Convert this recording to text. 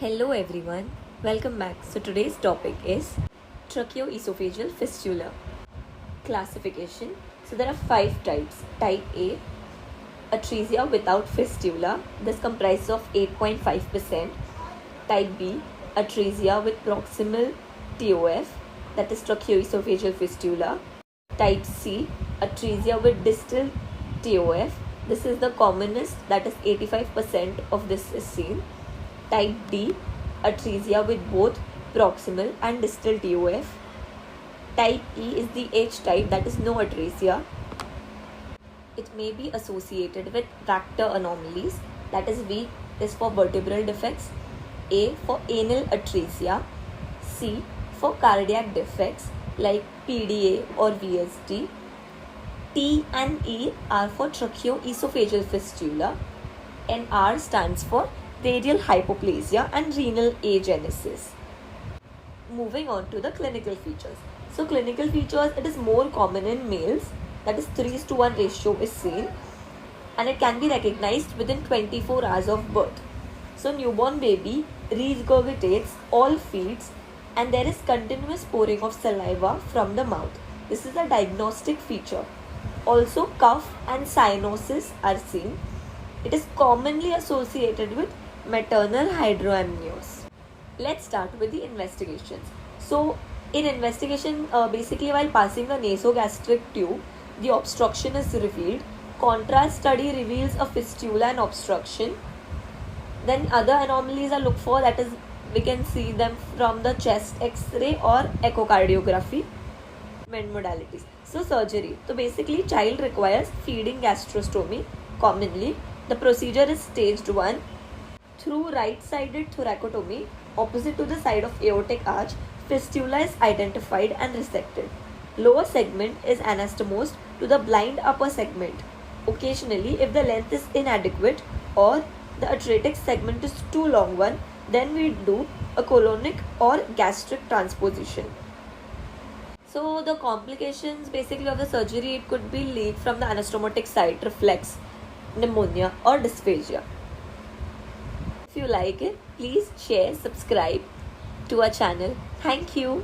Hello everyone, welcome back. So today's topic is tracheoesophageal fistula. Classification. So there are 5 types. Type A, atresia without fistula. This comprises of 8.5%. Type B, atresia with proximal TOF, that is tracheoesophageal fistula. Type C, atresia with distal TOF. This is the commonest, that is 85% of this is seen. Type D, atresia with both proximal and distal TOF. Type E is the H type, that is no atresia. It may be associated with Vactor anomalies, that is V is for vertebral defects, A for anal atresia, C for cardiac defects like PDA or VSD. T and E are for tracheoesophageal fistula, and R stands for radial hypoplasia and renal agenesis. Moving on to the clinical features. So clinical features, it is more common in males, that is 3:1 ratio is seen, and it can be recognized within 24 hours of birth. So newborn baby regurgitates, all feeds, and there is continuous pouring of saliva from the mouth. This is a diagnostic feature. Also cough and cyanosis are seen. It is commonly associated with maternal hydroamnios. Let's start with the investigations. So in investigation, basically while passing the nasogastric tube, the obstruction is revealed. Contrast study reveals a fistula and obstruction. Then other anomalies are looked for, that is we can see them from the chest x-ray or echocardiography modalities. So surgery. So basically child requires feeding gastrostomy commonly. The procedure is staged 1. Through right-sided thoracotomy, opposite to the side of aortic arch, fistula is identified and resected. Lower segment is anastomosed to the blind upper segment. Occasionally, if the length is inadequate or the atretic segment is too long one, then we do a colonic or gastric transposition. So the complications basically of the surgery, it could be leak from the anastomotic site, reflex, pneumonia or dysphagia. If you like it, please share, subscribe to our channel. Thank you.